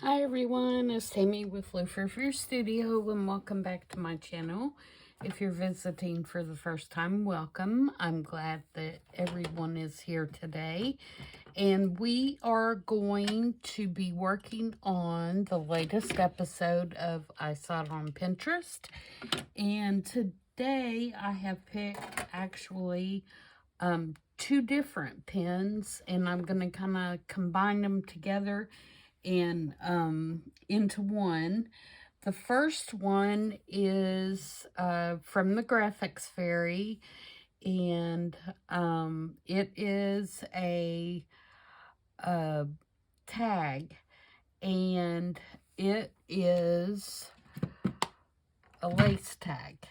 Hi everyone, it's Tammy with Frou-frou Studio and welcome back to my channel. If you're visiting for the first time, welcome. I'm glad that everyone is here today. And we are going to be working on the latest episode of I Saw It on Pinterest. And today I have picked actually two different pens, and I'm going to kind of combine them together and into one. The first one is from the Graphics Fairy, and it is a tag, and it is a lace tag.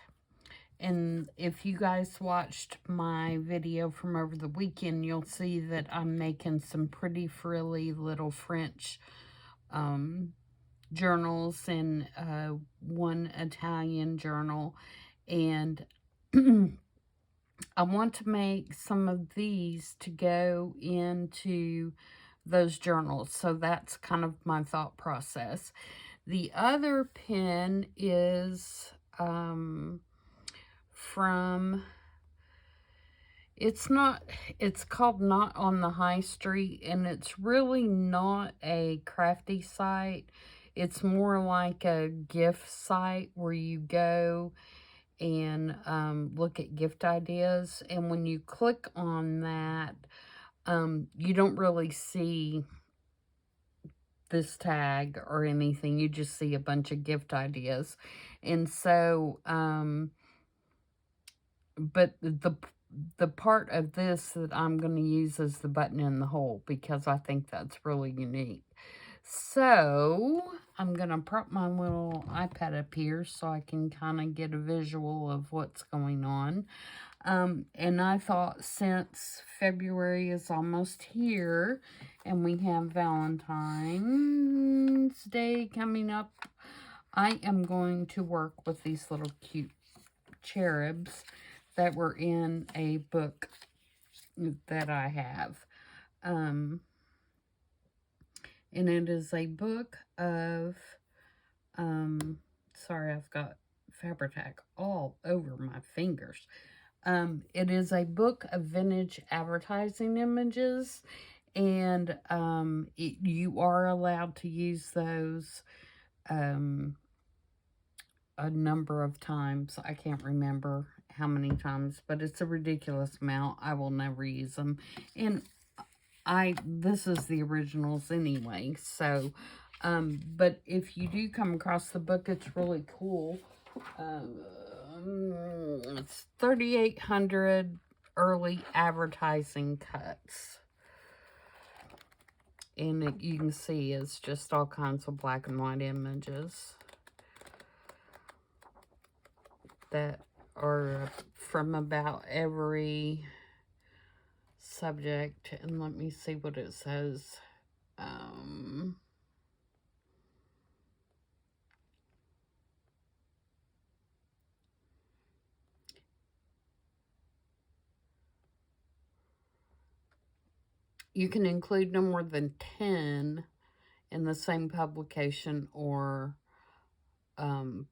And if you guys watched my video from over the weekend, you'll see that I'm making some pretty frilly little French journals and one Italian journal. And I want to make some of these to go into those journals. So that's kind of my thought process. The other pen is from, it's called Not on the High Street, and it's really not a crafty site. It's more like a gift site where you go and look at gift ideas, and when you click on that, you don't really see this tag or anything. You just see a bunch of gift ideas. And so but the part of this that I'm going to use is the button in the hole, because I think that's really unique. So I'm going to prop my little iPad up here so I can kind of get a visual of what's going on. And I thought, since February is almost here and we have Valentine's Day coming up, I am going to work with these little cute cherubs that were in a book that I have. And it is a book of, sorry, I've got Fabri-Tac all over my fingers. It is a book of vintage advertising images, and you are allowed to use those a number of times. I can't remember how many times, but it's a ridiculous amount. I will never use them. And this is the originals anyway, so but if you do come across the book, it's really cool. It's 3,800 early advertising cuts, and you can see it's just all kinds of black and white images that are from about every subject. And let me see what it says. You can include no more than 10 in the same publication or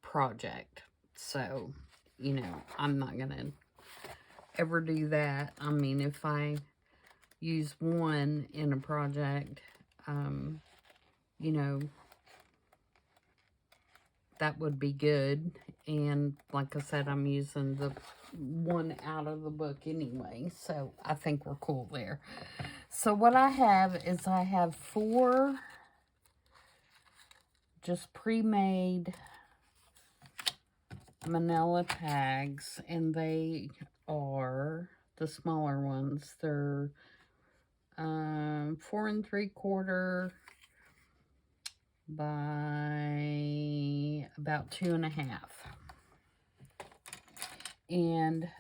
project. So, you know, I'm not going to ever do that. I mean, if I use one in a project, you know, that would be good. And like I said, I'm using the one out of the book anyway, so I think we're cool there. So what I have is I have 4 just pre-made manila tags, and they are the smaller ones. They're 4 3/4 by about 2.5. And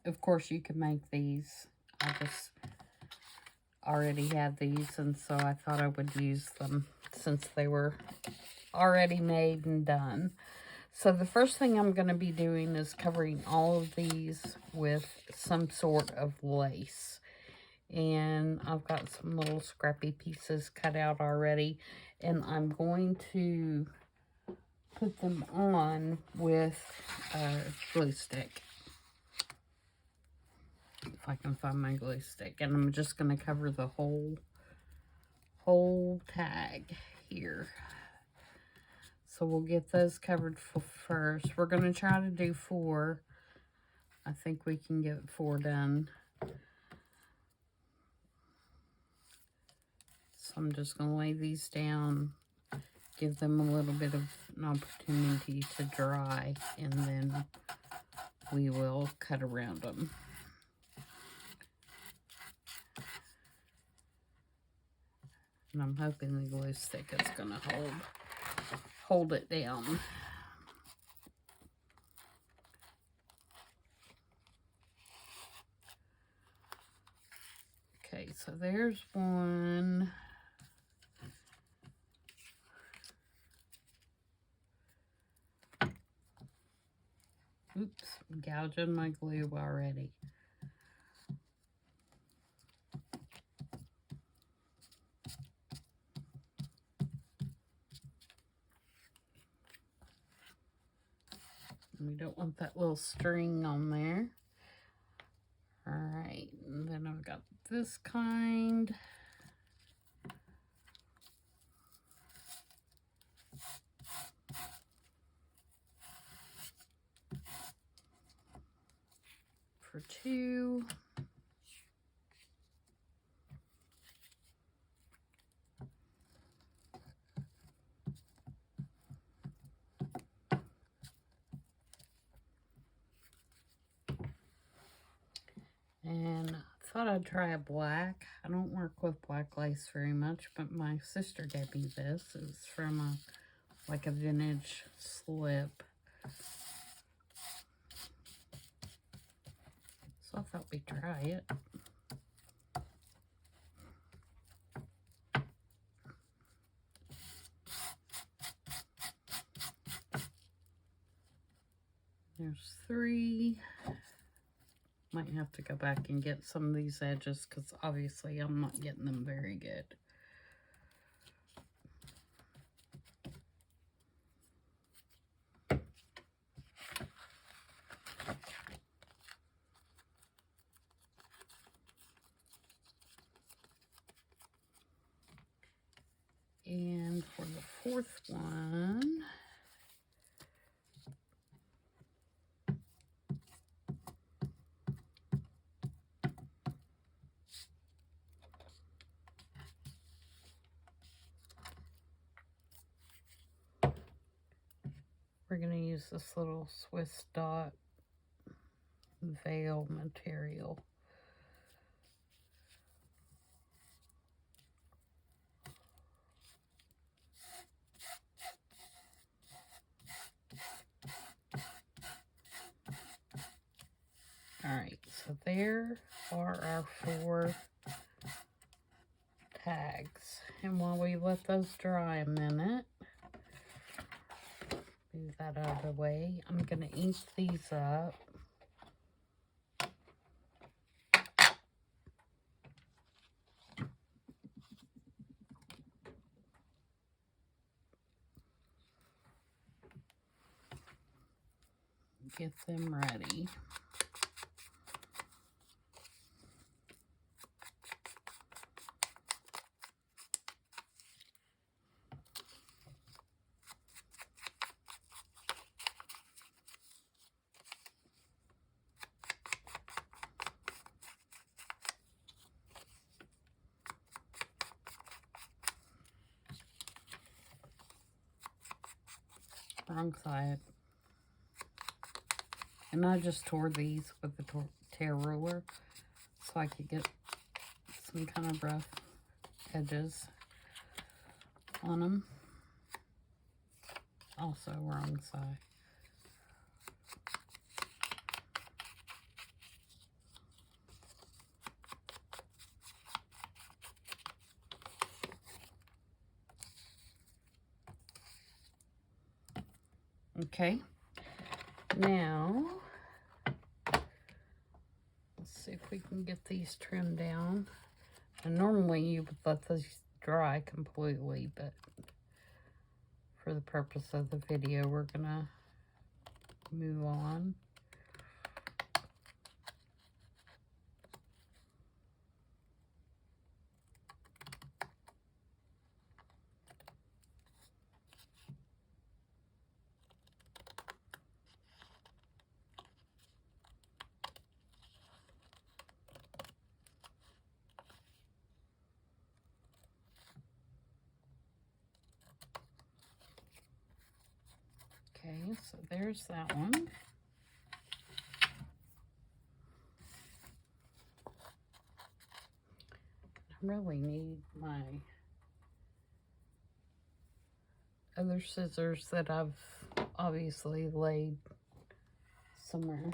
of course you can make these. I just already had these, and so I thought I would use them since they were already made and done. So the first thing I'm going to be doing is covering all of these with some sort of lace. And I've got some little scrappy pieces cut out already. And I'm going to put them on with a glue stick. If I can find my glue stick. And I'm just going to cover the whole tag here. So we'll get those covered first. We're going to try to do 4. I think we can get 4 done. So I'm just going to lay these down, give them a little bit of an opportunity to dry, and then we will cut around them. And I'm hoping the glue stick is going to hold it down. Okay, so there's one. Oops, I'm gouging my glue already. We don't want that little string on there. All right, and then I've got this kind. For 2. And I thought I'd try a black. I don't work with black lace very much, but my sister gave me this. It's from like a vintage slip. So I thought we'd try it. There's 3. Might have to go back and get some of these edges because obviously I'm not getting them very good. And for the 4th one, we're going to use this little Swiss dot veil material. Alright, so there are our 4 tags. And while we let those dry a minute, move that out of the way, I'm going to ink these up. Get them ready. Wrong side. And I just tore these with the tear ruler so I could get some kind of rough edges on them. Also wrong side. Okay, now let's see if we can get these trimmed down. And normally you would let these dry completely, but for the purpose of the video, we're gonna move on. Okay, so there's that one. I really need my other scissors that I've obviously laid somewhere.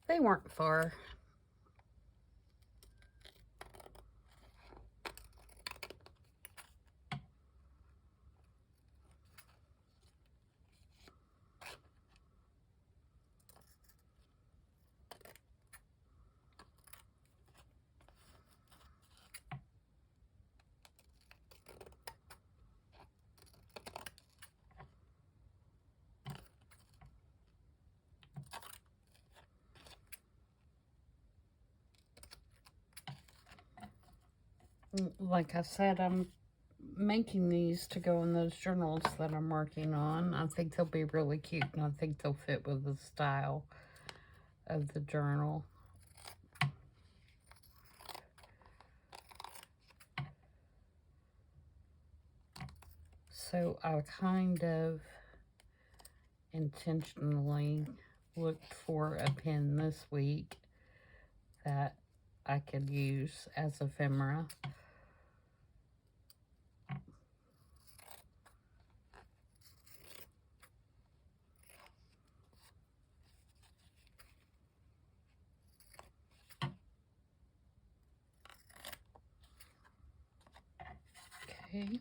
They weren't far. Like I said, I'm making these to go in those journals that I'm working on. I think they'll be really cute, and I think they'll fit with the style of the journal. So I kind of intentionally looked for a pen this week that I could use as ephemera. Okay.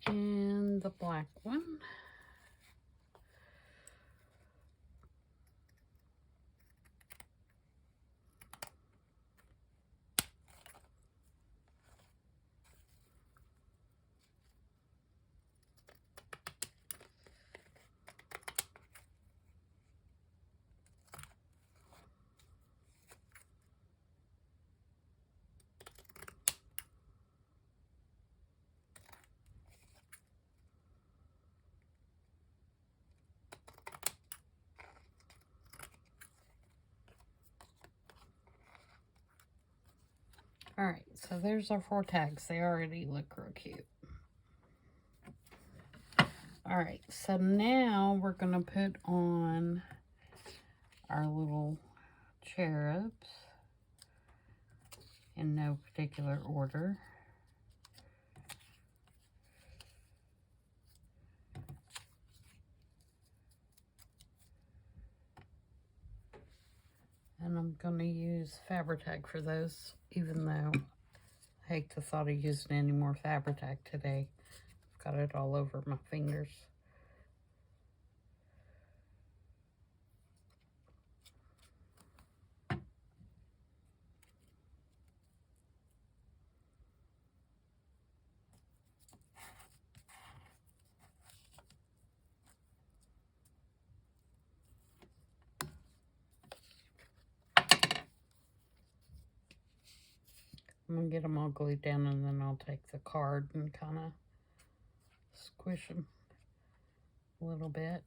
And the black one. Alright, so there's our 4 tags. They already look real cute. Alright, so now we're going to put on our little cherubs in no particular order. And I'm going to use Fabri-Tac for those, even though I hate the thought of using any more Fabri-Tac today. I've got it all over my fingers. I'm going to get them all glued down, and then I'll take the card and kind of squish them a little bit.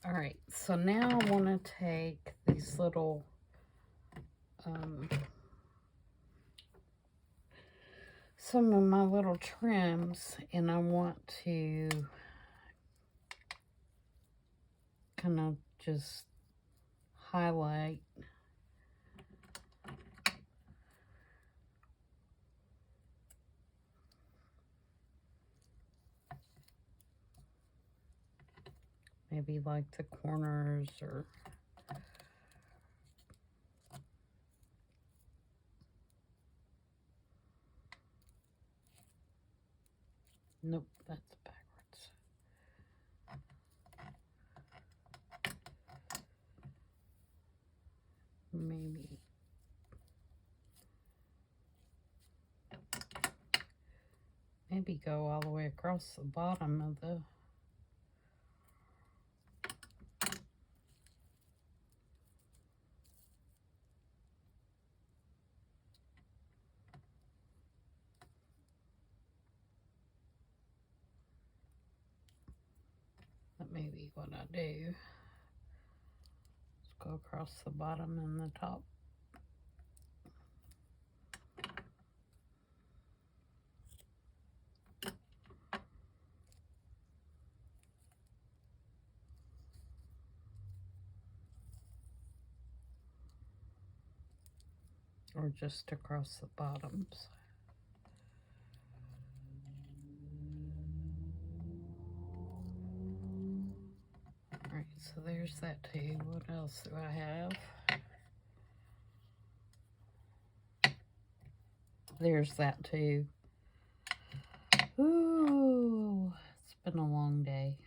Alright, so now I want to take these little some of my little trims, and I want to kind of just highlight maybe like the corners, or nope, that's backwards. Maybe go all the way across the bottom of the that may be what I do. Let's go across the bottom and the top. Or just across the bottoms. Alright, so there's that too. What else do I have? There's that too. Ooh, it's been a long day.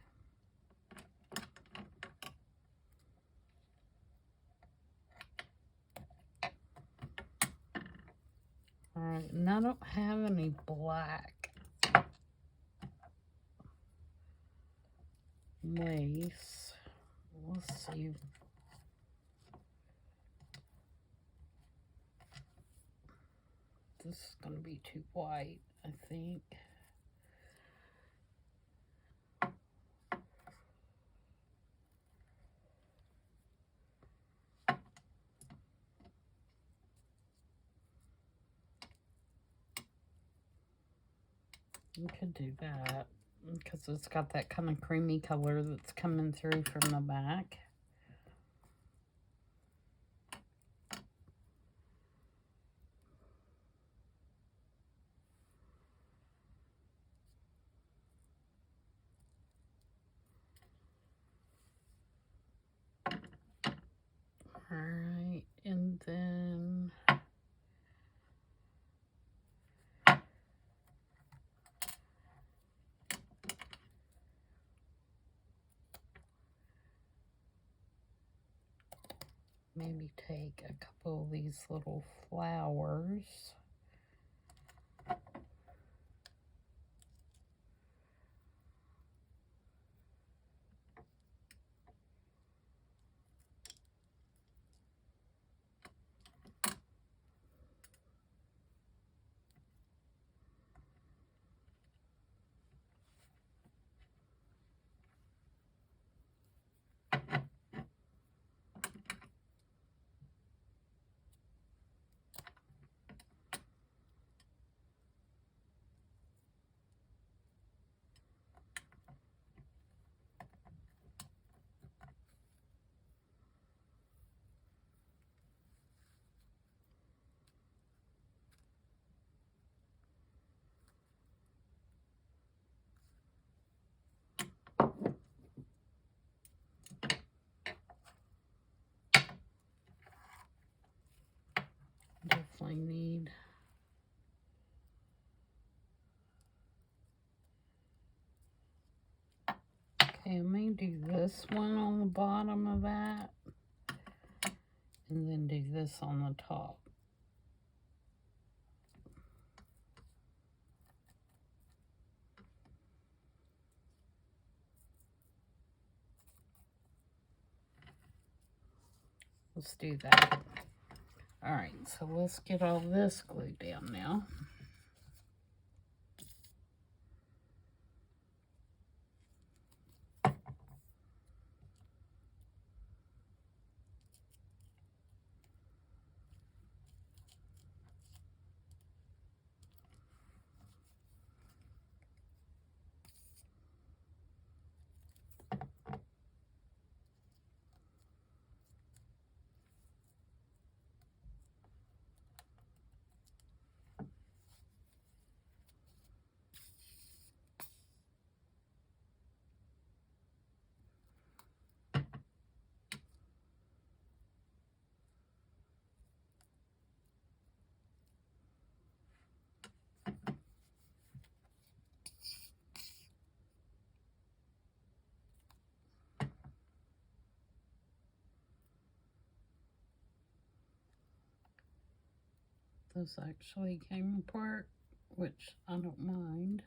Alright, and I don't have any black lace. Let's see. This is going to be too white, I think. You could do that because it's got that kind of creamy color that's coming through from the back. Alright, and then maybe take a couple of these little flowers. Definitely need okay, I may do this one on the bottom of that and then do this on the top. Let's do that. Alright, so let's get all this glued down now. Those actually came apart, which I don't mind.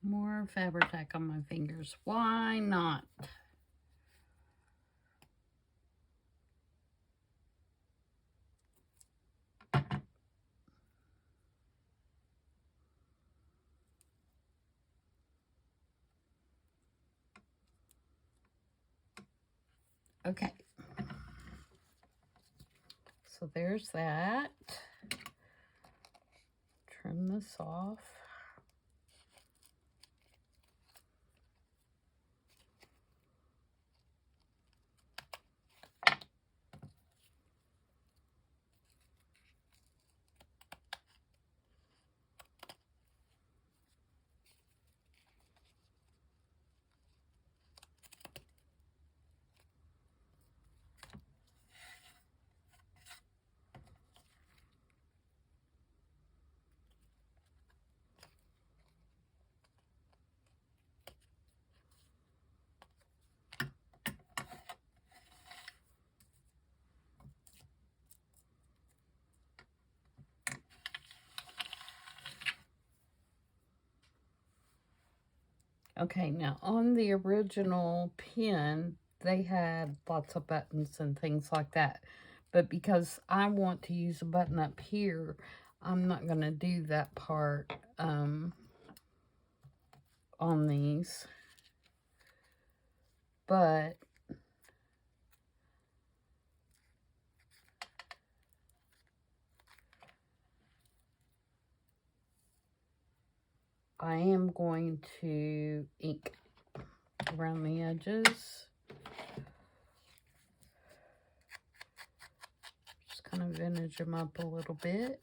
More Fabri-Tac on my fingers. Why not? Okay. So there's that. Trim this off. Okay, now on the original pin, they had lots of buttons and things like that. But because I want to use a button up here, I'm not going to do that part on these. But I am going to ink around the edges. Just kind of vintage them up a little bit.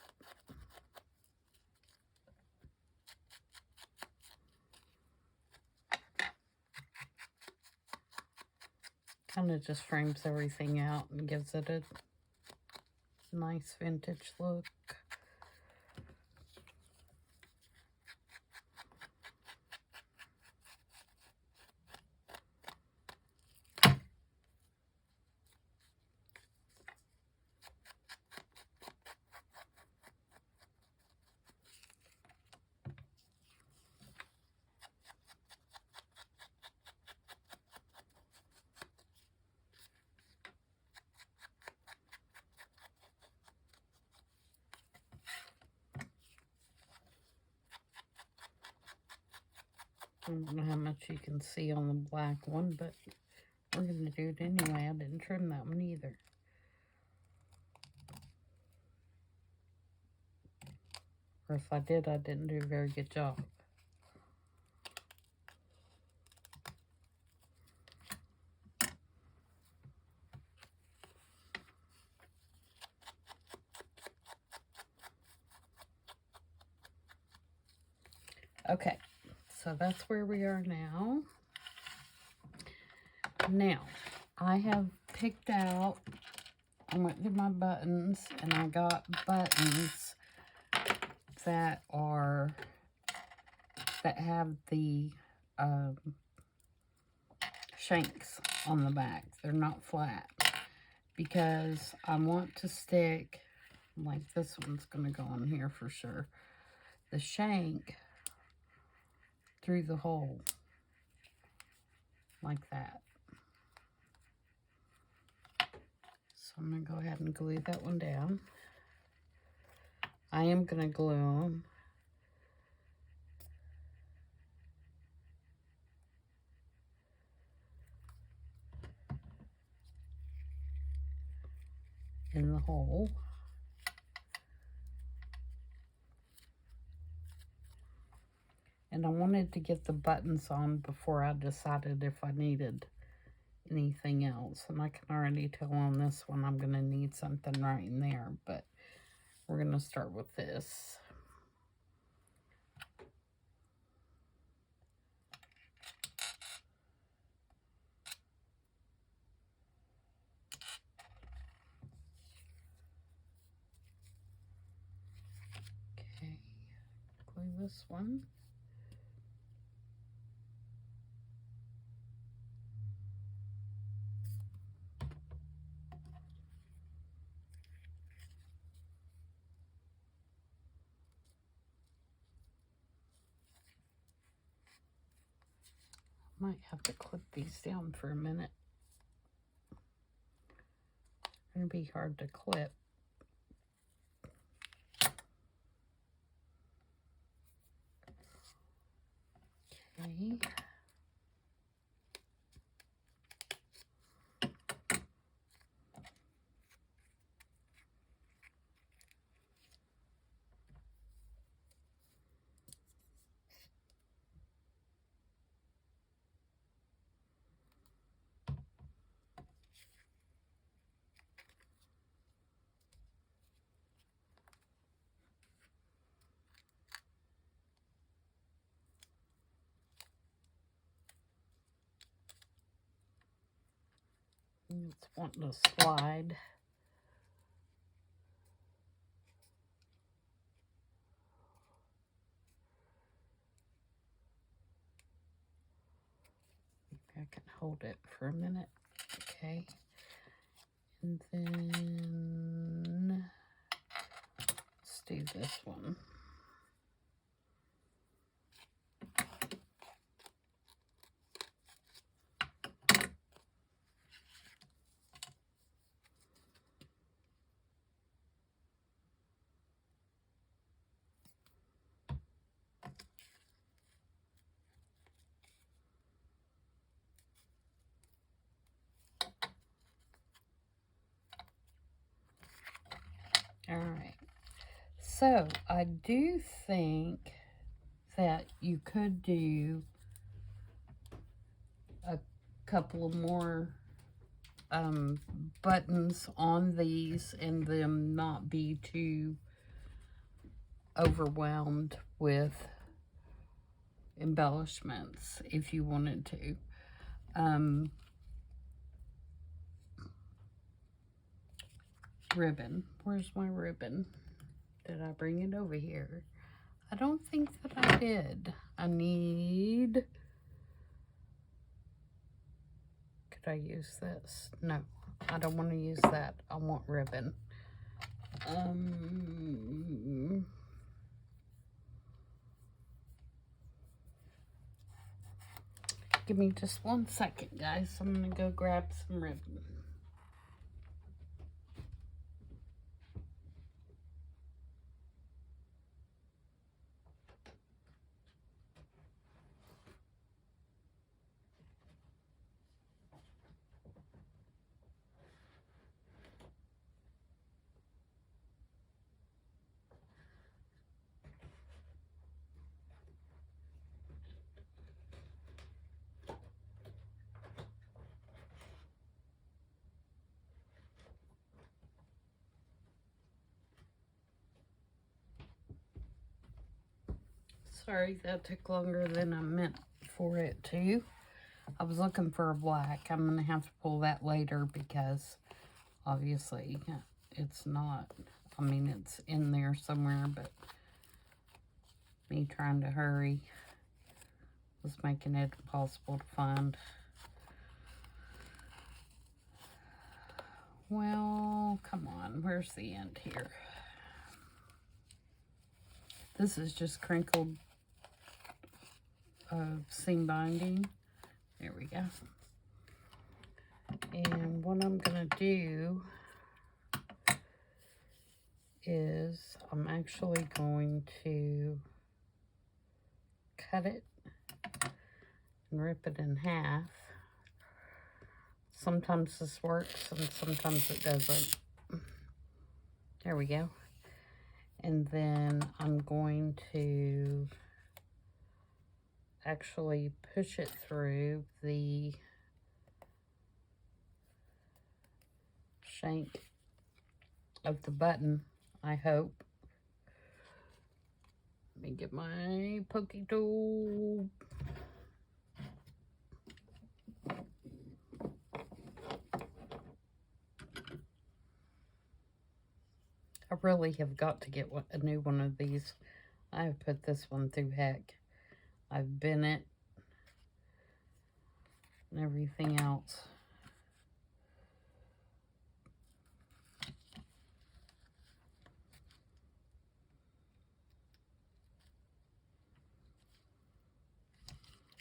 Kind of just frames everything out and gives it a nice vintage look. I don't know how much you can see on the black one, but we're going to do it anyway. I didn't trim that one either. Or if I did, I didn't do a very good job. Okay, so that's where we are now. Now, I have picked out, I went through my buttons, and I got buttons that have the shanks on the back. They're not flat, because I want to stick, like this one's going to go on here for sure, the shank through the hole, like that. So I'm going to go ahead and glue that one down. I am going to glue them. In the hole. And I wanted to get the buttons on before I decided if I needed anything else. And I can already tell on this one I'm going to need something right in there. But we're going to start with this. Okay, glue this one. Might have to clip these down for a minute. It'll be hard to clip. Okay. It's wanting to slide. Maybe I can hold it for a minute. Okay. And then let's do this one. All right, so I do think that you could do a couple of more buttons on these and them not be too overwhelmed with embellishments if you wanted to. Ribbon. Where's my ribbon? Did I bring it over here? I don't think that I did. I need... Could I use this? No, I don't want to use that. I want ribbon. Give me just 1 second, guys. I'm going to go grab some ribbon. Sorry, that took longer than I meant for it to. I was looking for a black. I'm going to have to pull that later because obviously it's not. I mean, it's in there somewhere, but me trying to hurry was making it impossible to find. Well, come on. Where's the end here? This is just crinkled seam binding. There we go. And what I'm going to do is I'm actually going to cut it and rip it in half. Sometimes this works and sometimes it doesn't. There we go. And then I'm going to actually push it through the shank of the button, I hope. Let me get my pokey tool. I really have got to get a new one of these. I have put this one through heck. I've bent it and everything else.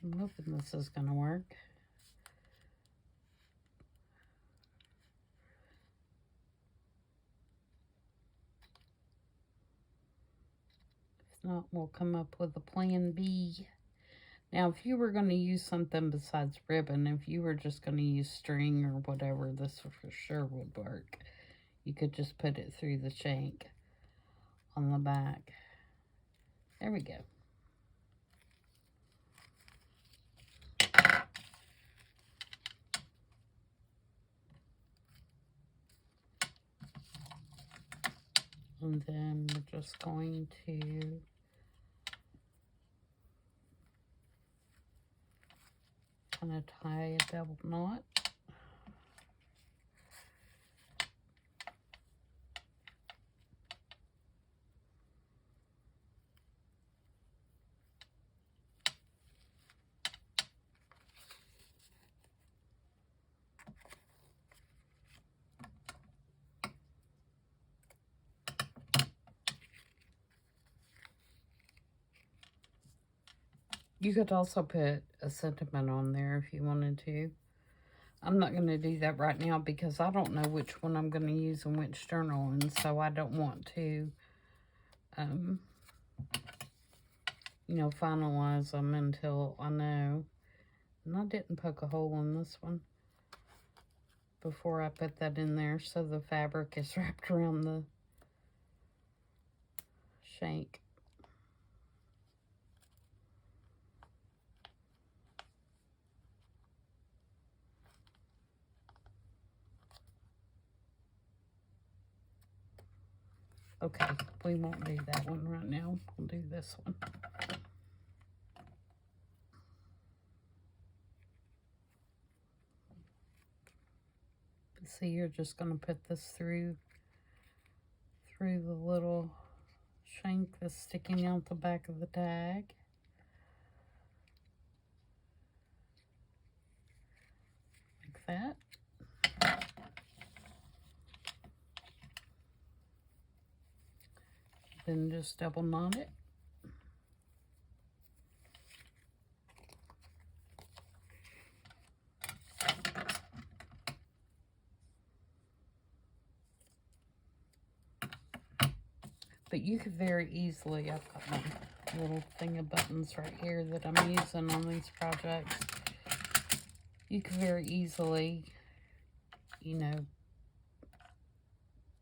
I'm hoping this is going to work. If not, we'll come up with a plan B. Now, if you were going to use something besides ribbon, if you were just going to use string or whatever, this for sure would work. You could just put it through the shank on the back. There we go. And then we're just going to kind of tie a double knot. You could also put a sentiment on there if you wanted to. I'm not going to do that right now because I don't know which one I'm going to use in which journal, and so I don't want to, you know, finalize them until I know. And I didn't poke a hole in this one before I put that in there, so the fabric is wrapped around the shank. Okay, we won't do that one right now. We'll do this one. See, you're just going to put this through the little shank that's sticking out the back of the tag. Like that. Then just double knot it. But you could very easily, I've got my little thing of buttons right here that I'm using on these projects. You could very easily, you know,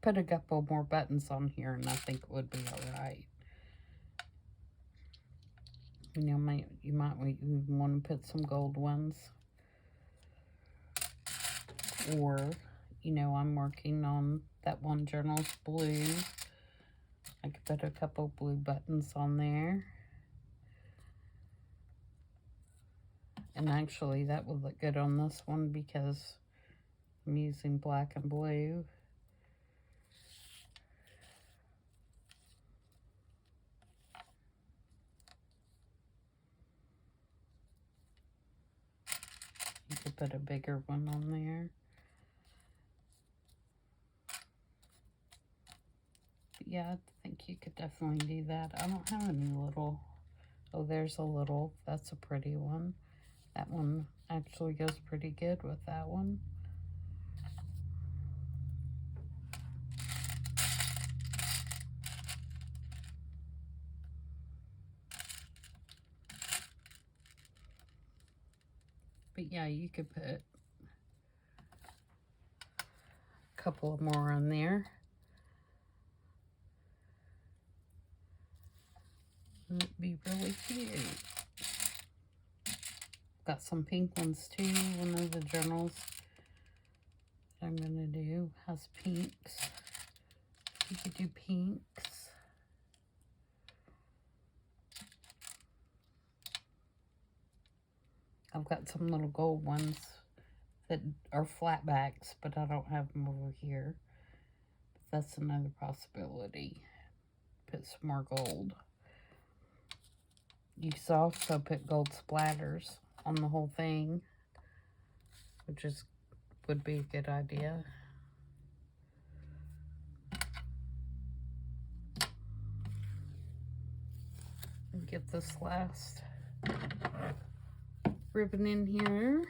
put a couple more buttons on here and I think it would be alright. You know, you might even want to put some gold ones. Or, you know, I'm working on that one journal's blue. I could put a couple blue buttons on there. And actually, that would look good on this one because I'm using black and blue. You could put a bigger one on there. But yeah, I think you could definitely do that. I don't have any little. Oh, there's a little. That's a pretty one. That one actually goes pretty good with that one. But yeah, you could put a couple more on there. It'd be really cute. Got some pink ones too. One of the journals that I'm gonna do has pinks. You could do pinks. I've got some little gold ones that are flat backs, but I don't have them over here. But that's another possibility. Put some more gold. You could also put gold splatters on the whole thing, which would be a good idea. And get this last ribbon in here.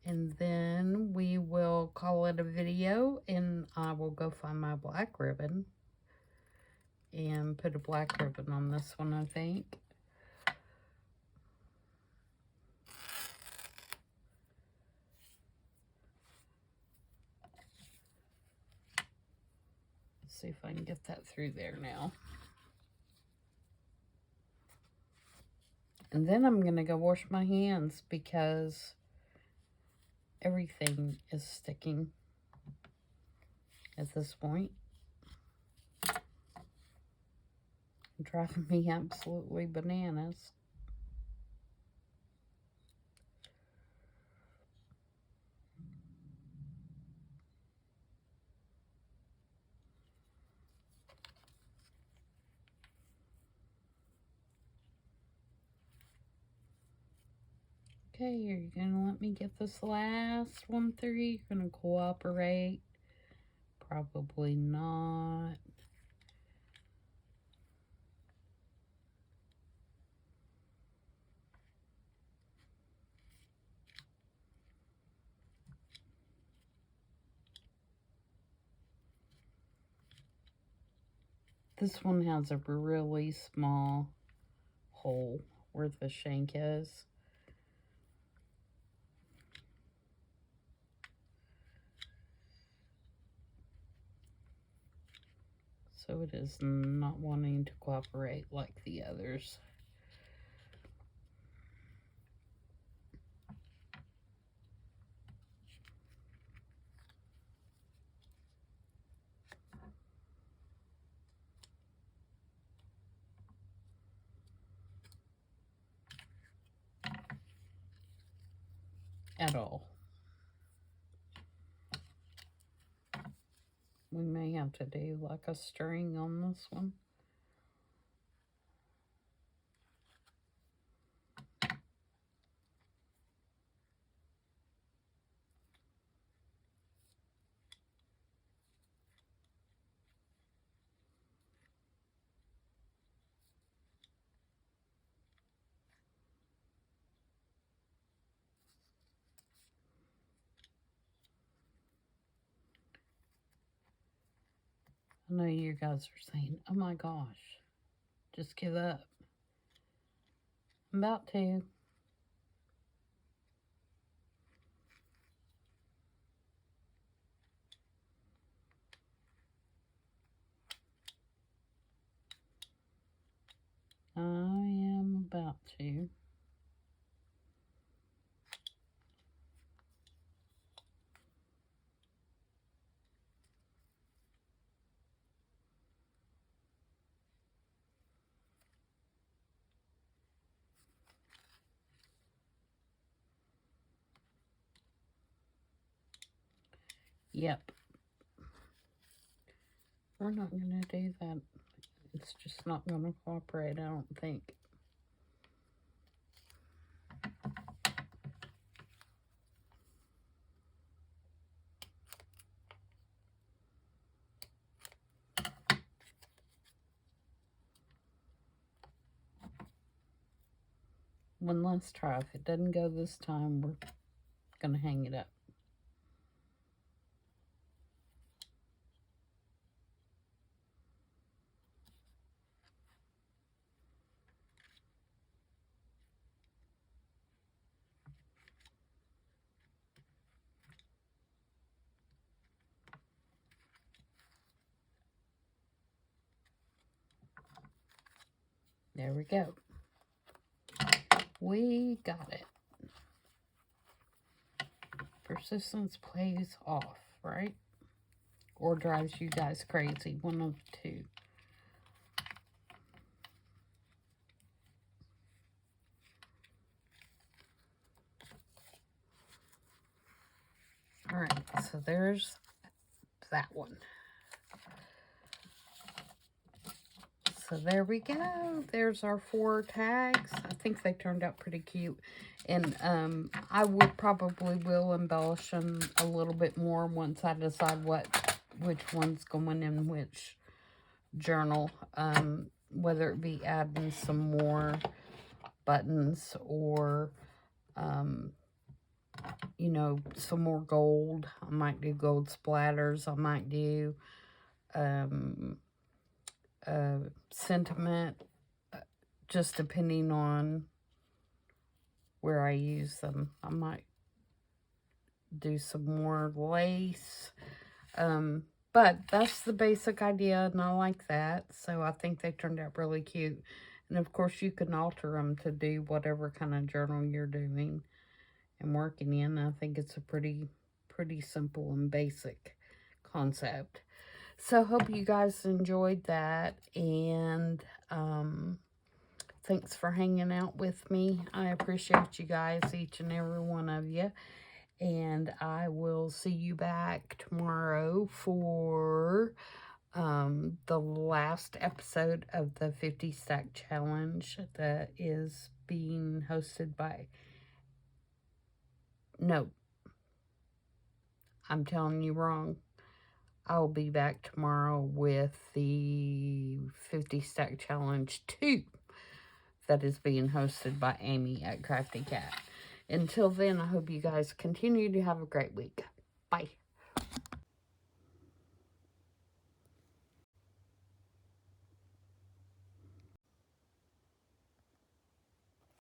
And then we will call it a video, and I will go find my black ribbon and put a black ribbon on this one, I think. Let's see if I can get that through there now. And then I'm going to go wash my hands because everything is sticking at this point. Driving me absolutely bananas. Okay, you're gonna let me get this last one through. You're gonna cooperate. Probably not. This one has a really small hole where the shank is. So it is not wanting to cooperate like the others. At all. We may have to do like a string on this one. I know you guys are saying, oh my gosh, just give up. I'm about to. I am about to. Yep. We're not going to do that. It's just not going to cooperate, I don't think. One last try. If it doesn't go this time, we're going to hang it up. There we go. We got it. Persistence plays off, right? Or drives you guys crazy. One of the two. Alright, so there's that one. So there we go. There's our 4 tags. I think they turned out pretty cute. And I would probably will embellish them a little bit more once I decide which one's going in which journal. Whether it be adding some more buttons or, you know, some more gold. I might do gold splatters. I might do sentiment, just depending on where I use them. I might do some more lace, but that's the basic idea, and I like that. So I think they turned out really cute. And of course you can alter them to do whatever kind of journal you're doing and working in. I think it's a pretty simple and basic concept. So hope you guys enjoyed that, and thanks for hanging out with me. I appreciate you guys, each and every one of you, and I will see you back tomorrow for the last episode of the 50 Stack Challenge that is being hosted by... No, I'm telling you wrong. I'll be back tomorrow with the 50 Stack Challenge 2 that is being hosted by Amy at Crafty Cat. Until then, I hope you guys continue to have a great week. Bye.